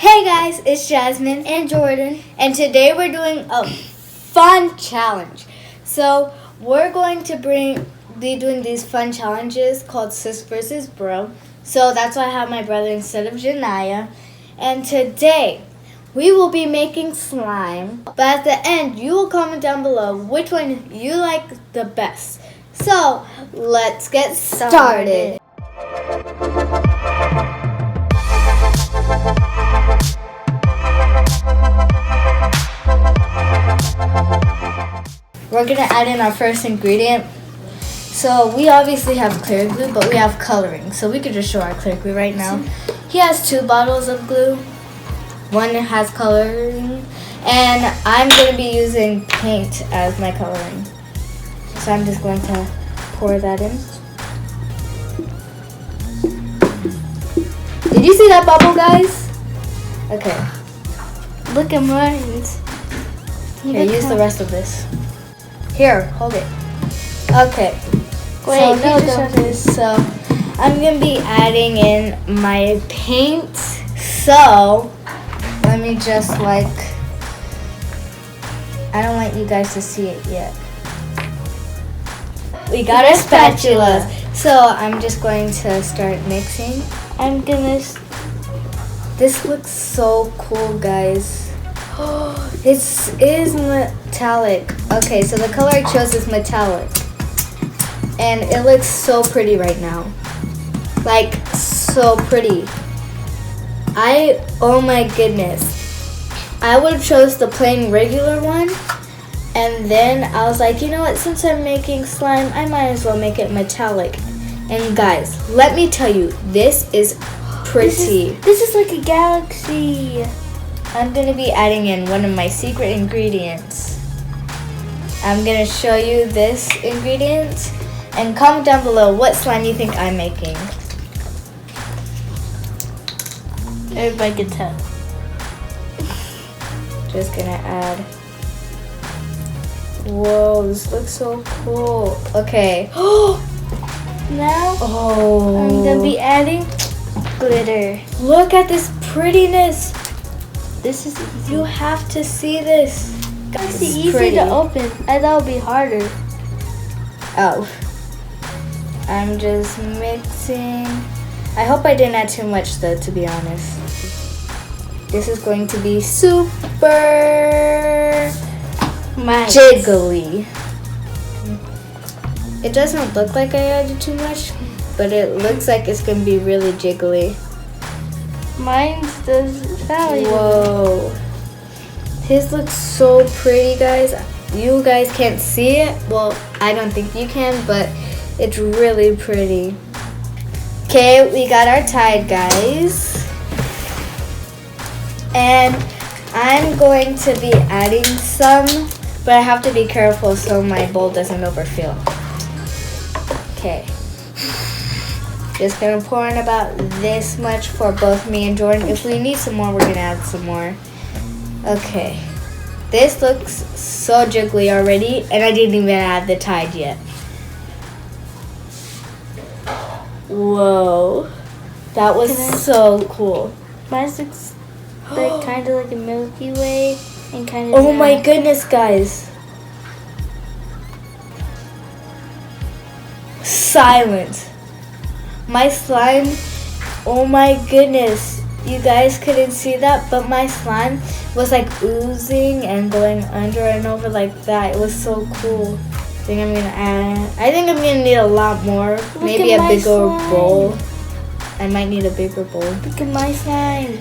Hey guys, it's Jasmyn and Jordon, and today we're doing a fun challenge. So we're going to be doing these fun challenges called Sis versus Bro. So that's why I have my brother instead of Janaia. And today we will be making slime. But at the end, you will comment down below which one you like the best. So let's get started. We're going to add in our first ingredient. So we obviously have clear glue, but we have coloring. So we could just show our clear glue right now. He has 2 bottles of glue. One has coloring. And I'm going to be using paint as my coloring. So I'm just going to pour that in. Did you see that bubble, guys? Okay. look at mine. Here, use the rest of this. Here, hold it. Okay. Wait, so I'm gonna be adding in my paint. So let me just I don't want you guys to see it yet. We got our spatulas. So I'm just going to start mixing. This looks so cool, guys. It is metallic. Okay, so the color I chose is metallic. And it looks so pretty right now. Like, so pretty. Oh my goodness. I would have chose the plain regular one. And then I was like, you know what? Since I'm making slime, I might as well make it metallic. And guys, let me tell you, this is pretty. This is like a galaxy. I'm going to be adding in one of my secret ingredients. I'm going to show you this ingredient. And comment down below what slime you think I'm making. Everybody can tell. Just going to add. Whoa, this looks so cool. Okay. Now, oh, I'm going to be adding glitter. Look at this prettiness. This is easy. You have to see this. It's easy to open. I thought it would be harder. Oh. I'm just mixing. I hope I didn't add too much though, to be honest. This is going to be super jiggly. It doesn't look like I added too much, but it looks like it's going to be really jiggly. Mine does sound. Whoa. His looks so pretty, guys. You guys can't see it. Well, I don't think you can, but it's really pretty. Okay, we got our Tide, guys. And I'm going to be adding some, but I have to be careful so my bowl doesn't overfill. Okay. Just gonna pour in about this much for both me and Jordan. If we need some more, we're gonna add some more. Okay. This looks so jiggly already, and I didn't even add the Tide yet. Whoa. That was so cool. Mine looks like kind of like a Milky Way and kind of. Oh my goodness, guys. Silent. My slime, oh my goodness. You guys couldn't see that, but my slime was like oozing and going under and over like that. It was so cool. I think I'm gonna need a lot more. Maybe a bigger bowl. I might need a bigger bowl. Look at my slime.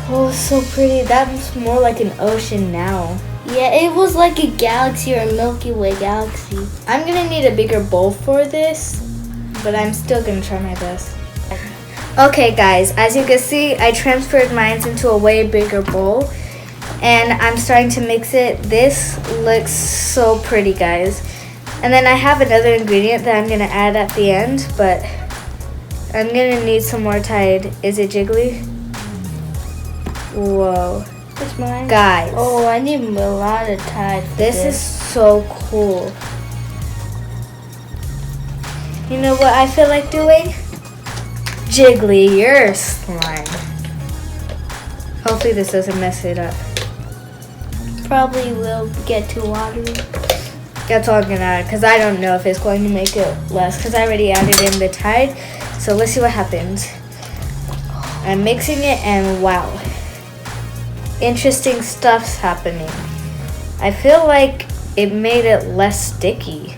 Oh, so pretty. That's more like an ocean now. Yeah, it was like a galaxy or a Milky Way galaxy. I'm gonna need a bigger bowl for this, but I'm still gonna try my best. Okay guys, as you can see, I transferred mine into a way bigger bowl. And I'm starting to mix it. This looks so pretty, guys. And then I have another ingredient that I'm gonna add at the end, but I'm gonna need some more Tide. Is it jiggly? Whoa. It's mine. Guys. Oh, I need a lot of Tide. This is so cool. You know what I feel like doing? Jiggly your slime. Hopefully this doesn't mess it up. Probably will get too watery. That's all I'm gonna add because I don't know if it's going to make it less because I already added in the Tide. So let's see what happens. I'm mixing it and wow. Interesting stuff's happening. I feel like it made it less sticky.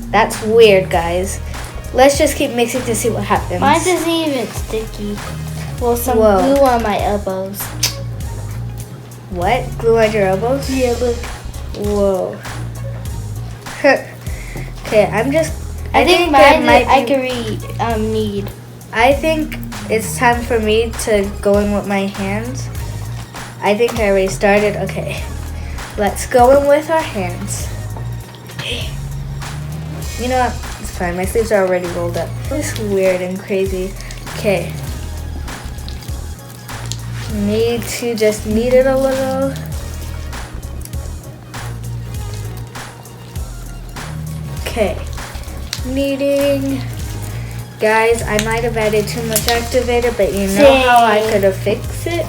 That's weird, guys. Let's just keep mixing to see what happens. Mine isn't even sticky. Well, some Whoa. glue on my elbows. What? Glue on your elbows? Yeah, look. Whoa. Okay, I think mine I could need. I think it's time for me to go in with my hands. I think I already started. Okay, let's go in with our hands. You know what? It's fine. My sleeves are already rolled up. It's weird and crazy. Okay. Need to just knead it a little. Okay. Kneading. Guys, I might have added too much activator, but you know how I could have fixed it?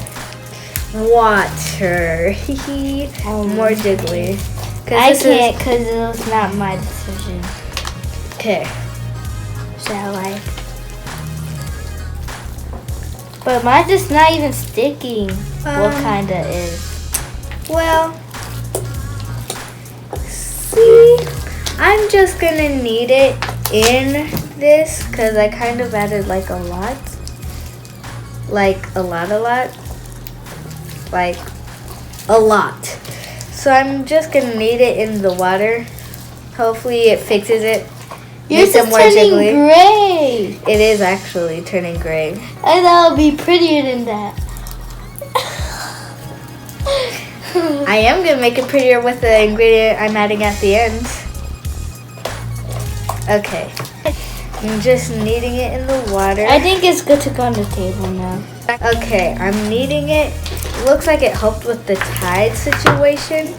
Water. More jiggly. I can't because it was not my decision. Okay. Shall I? But mine's just not even sticking. What kind of is? Well, see, I'm just gonna knead it in this because I kind of added like a lot. Like a lot. Like a lot. So I'm just gonna knead it in the water. Hopefully it fixes it. Yours is turning gray. It is actually turning gray. I thought it would be prettier than that. I am gonna make it prettier with the ingredient I'm adding at the end. Okay. I'm just kneading it in the water. I think it's good to go on the table now. Okay, I'm kneading it. Looks like it helped with the Tide situation.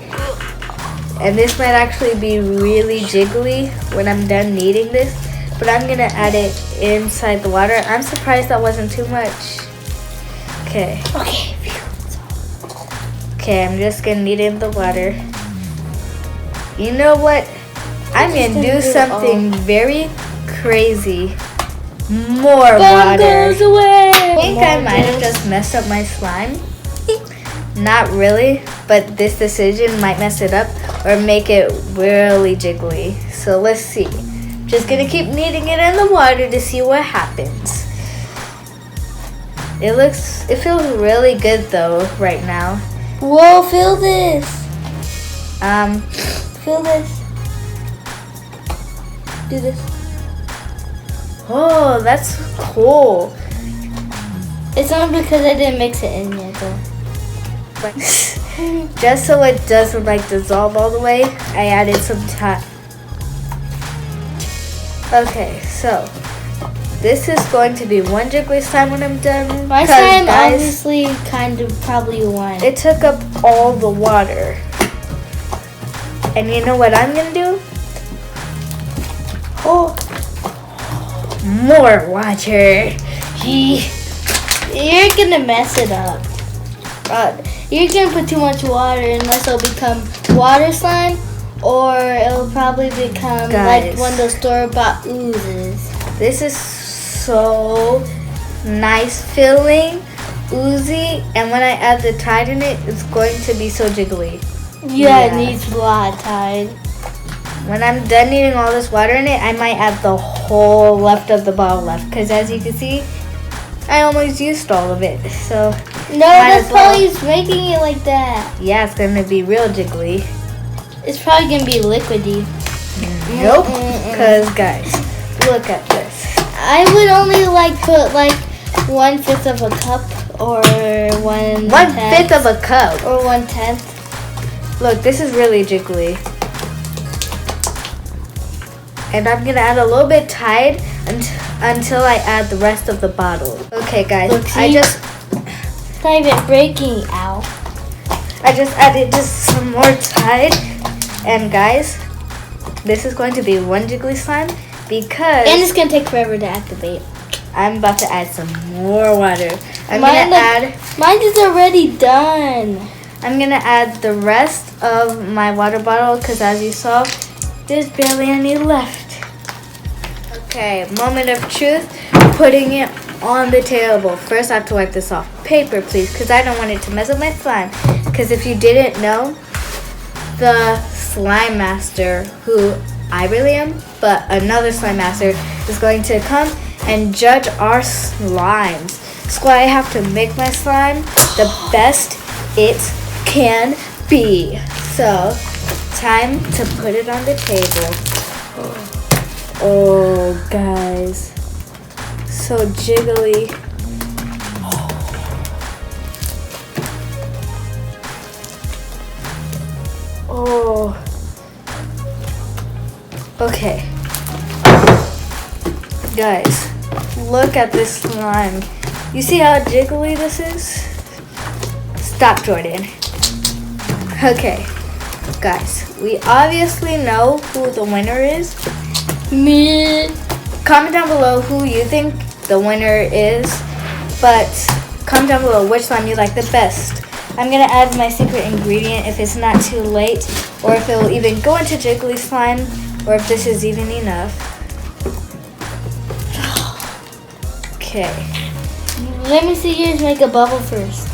And this might actually be really jiggly when I'm done kneading this. But I'm going to add it inside the water. I'm surprised that wasn't too much. Okay. Okay, I'm just going to knead it in the water. You know what? I'm going to do something very crazy. More water. Goes away. I think I might have just messed up my slime. Not really, but this decision might mess it up or make it really jiggly. So let's see. Just gonna keep kneading it in the water to see what happens. It feels really good though right now. Whoa, feel this. Feel this. Do this. Oh, that's cool. It's only because I didn't mix it in yet though. Just so it doesn't like dissolve all the way, I added some time. Okay, so this is going to be one jiggly slime when I'm done. My slime obviously kind of probably one. It took up all the water. And you know what I'm gonna do? Oh, more water. You're gonna mess it up. You're gonna put too much water unless it'll become water slime, or it'll probably become like one of those store-bought oozes. This is so nice feeling, oozy, and when I add the Tide in it, it's going to be so jiggly. Yeah, it needs a lot of Tide. When I'm done eating all this water in it, I might add the whole left of the bottle left, because as you can see, I almost used all of it. So no, that's probably making it like that. Yeah, it's gonna be real jiggly. It's probably gonna be liquidy. Nope, because guys, look at this. I would only put 1/5 of a cup or 1/5 of a cup or 1/10. Look, this is really jiggly. And I'm gonna add a little bit Tide until I add the rest of the bottle. Okay, guys, Look, it's not even breaking out. I just added just some more Tide, and guys, this is going to be one jiggly slime because and it's gonna take forever to activate. I'm about to add some more water. Mine is already done. I'm gonna add the rest of my water bottle because as you saw, there's barely any left. Okay, moment of truth, putting it on the table. First I have to wipe this off. Paper please, because I don't want it to mess up my slime. Because if you didn't know, the slime master, who I really am, but another slime master is going to come and judge our slimes. So I have to make my slime the best it can be. So, time to put it on the table. Oh, guys. So jiggly. Oh. Okay. Guys, look at this slime. You see how jiggly this is? Stop, Jordan. Okay. Guys, we obviously know who the winner is. Me. Comment down below who you think the winner is. But comment down below which slime you like the best. I'm going to add my secret ingredient if it's not too late. Or if it will even go into jiggly slime. Or if this is even enough. Okay. Let me see yours make a bubble first.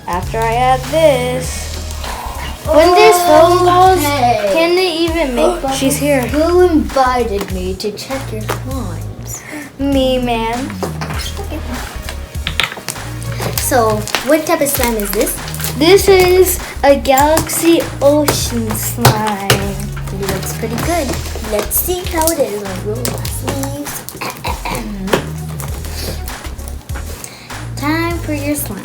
After I add this. When there's foam balls, can they even make bubbles? She's here. Who invited me to check your slimes? Me, man. So, what type of slime is this? This is a Galaxy Ocean slime. It looks pretty good. Let's see how it is on roll my sleeves. Time for your slime.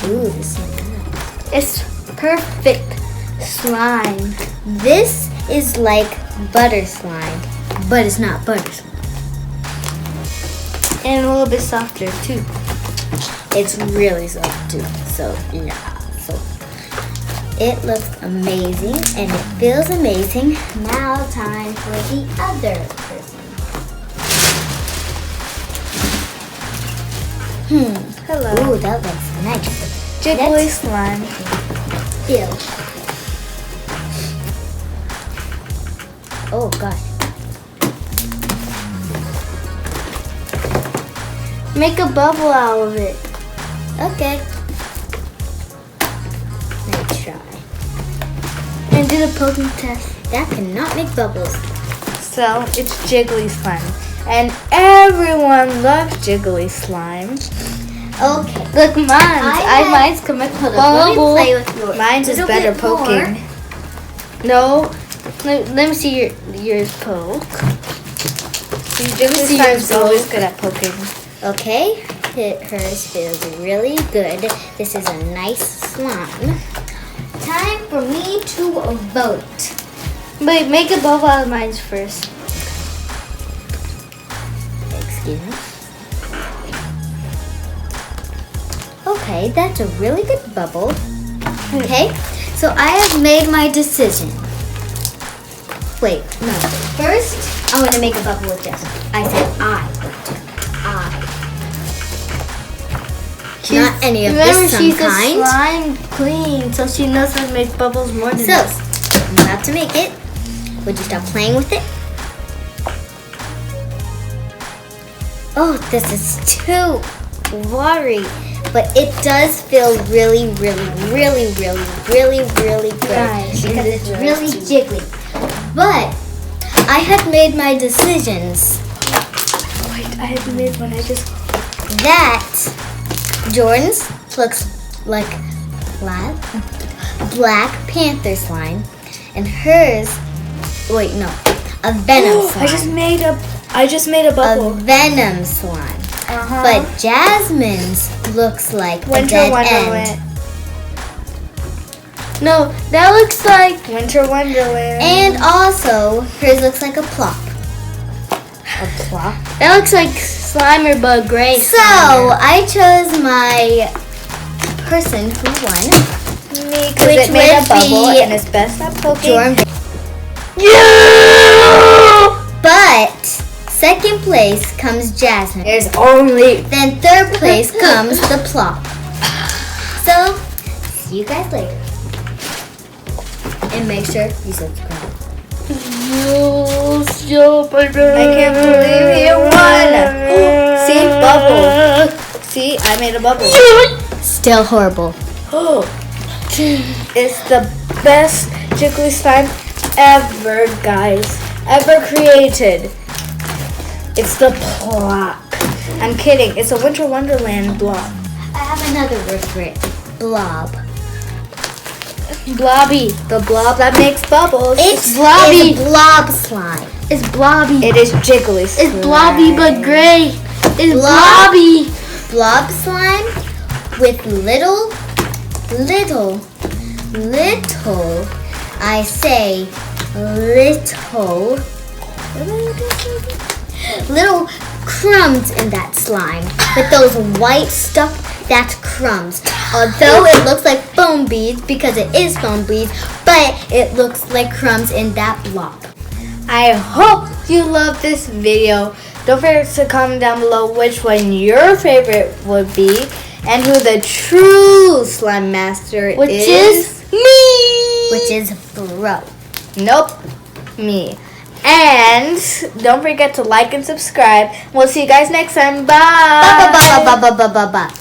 Ooh, this is good. It's perfect slime. This is like butter slime, but it's not butter slime. And a little bit softer too. It's really soft too. So yeah. So it looks amazing and it feels amazing. Now time for the other person. Hello. Ooh, that looks nice. Jiggly slime. Feel. Oh god. Make a bubble out of it. Okay. Let's try. And do the poking test. That cannot make bubbles. So it's jiggly slime. And everyone loves jiggly slime. Okay. Look, mine's can make Hold on, let me bubble. play with yours. Mine's is Little better bit more. poking. No. Let me see yours poke. See, jiggly See slime's yours always poke. good at poking. Okay. Hers feels really good. This is a nice slime. Time for me to vote. Wait, make a bubble out of mine first. Excuse me. Okay, that's a really good bubble. Okay, so I have made my decision. Wait, no. First, I'm gonna make a bubble with Jasmyn. I said I. Not any of Remember, this she's kind. a slime queen, so she knows how to make bubbles more than So, us. I'm about to make it. Would you stop playing with it? Oh, this is too watery. But it does feel really, really, really, really, really, really good. Nice. Because it's really jiggly. But I had made my decisions Wait, I haven't made one. I just. that Jordan's looks like Black Panther slime. And hers, wait, no, a Venom slime. I just made a bubble. A Venom slime. But Jasmyn's looks like Winter a dead Wonderland. end. No, that looks like Winter Wonderland. And also, hers looks like a plop. A plop. That looks like Slimer but gray. So, I chose my person who won. Me, because it made a bubble be and it's best at poking. Jordan. Yeah! But Second place comes Jasmyn. There's only. Then third place comes the plop. So, see you guys later. And make sure you subscribe. I can't believe you won. See, bubble. See, I made a bubble. Still horrible. It's the best jiggly slime ever, guys. Ever created. It's the plop. I'm kidding. It's a Winter Wonderland blob. I have another word for it. Blob. Blobby. The blob that makes bubbles. It's blobby. It's blob slime. It's blobby. It is jiggly slime. It's blobby but gray. It's blobby. Blob slime with little, I say little crumbs in that slime. With those white stuff, that's crumbs. Although it looks like foam beads because it is foam beads, but it looks like crumbs in that blob. I hope you love this video. Don't forget to comment down below which one your favorite would be and who the true slime master is. Which is me. Which is Bro. Nope, me. And don't forget to like and subscribe. We'll see you guys next time. Bye. Bye.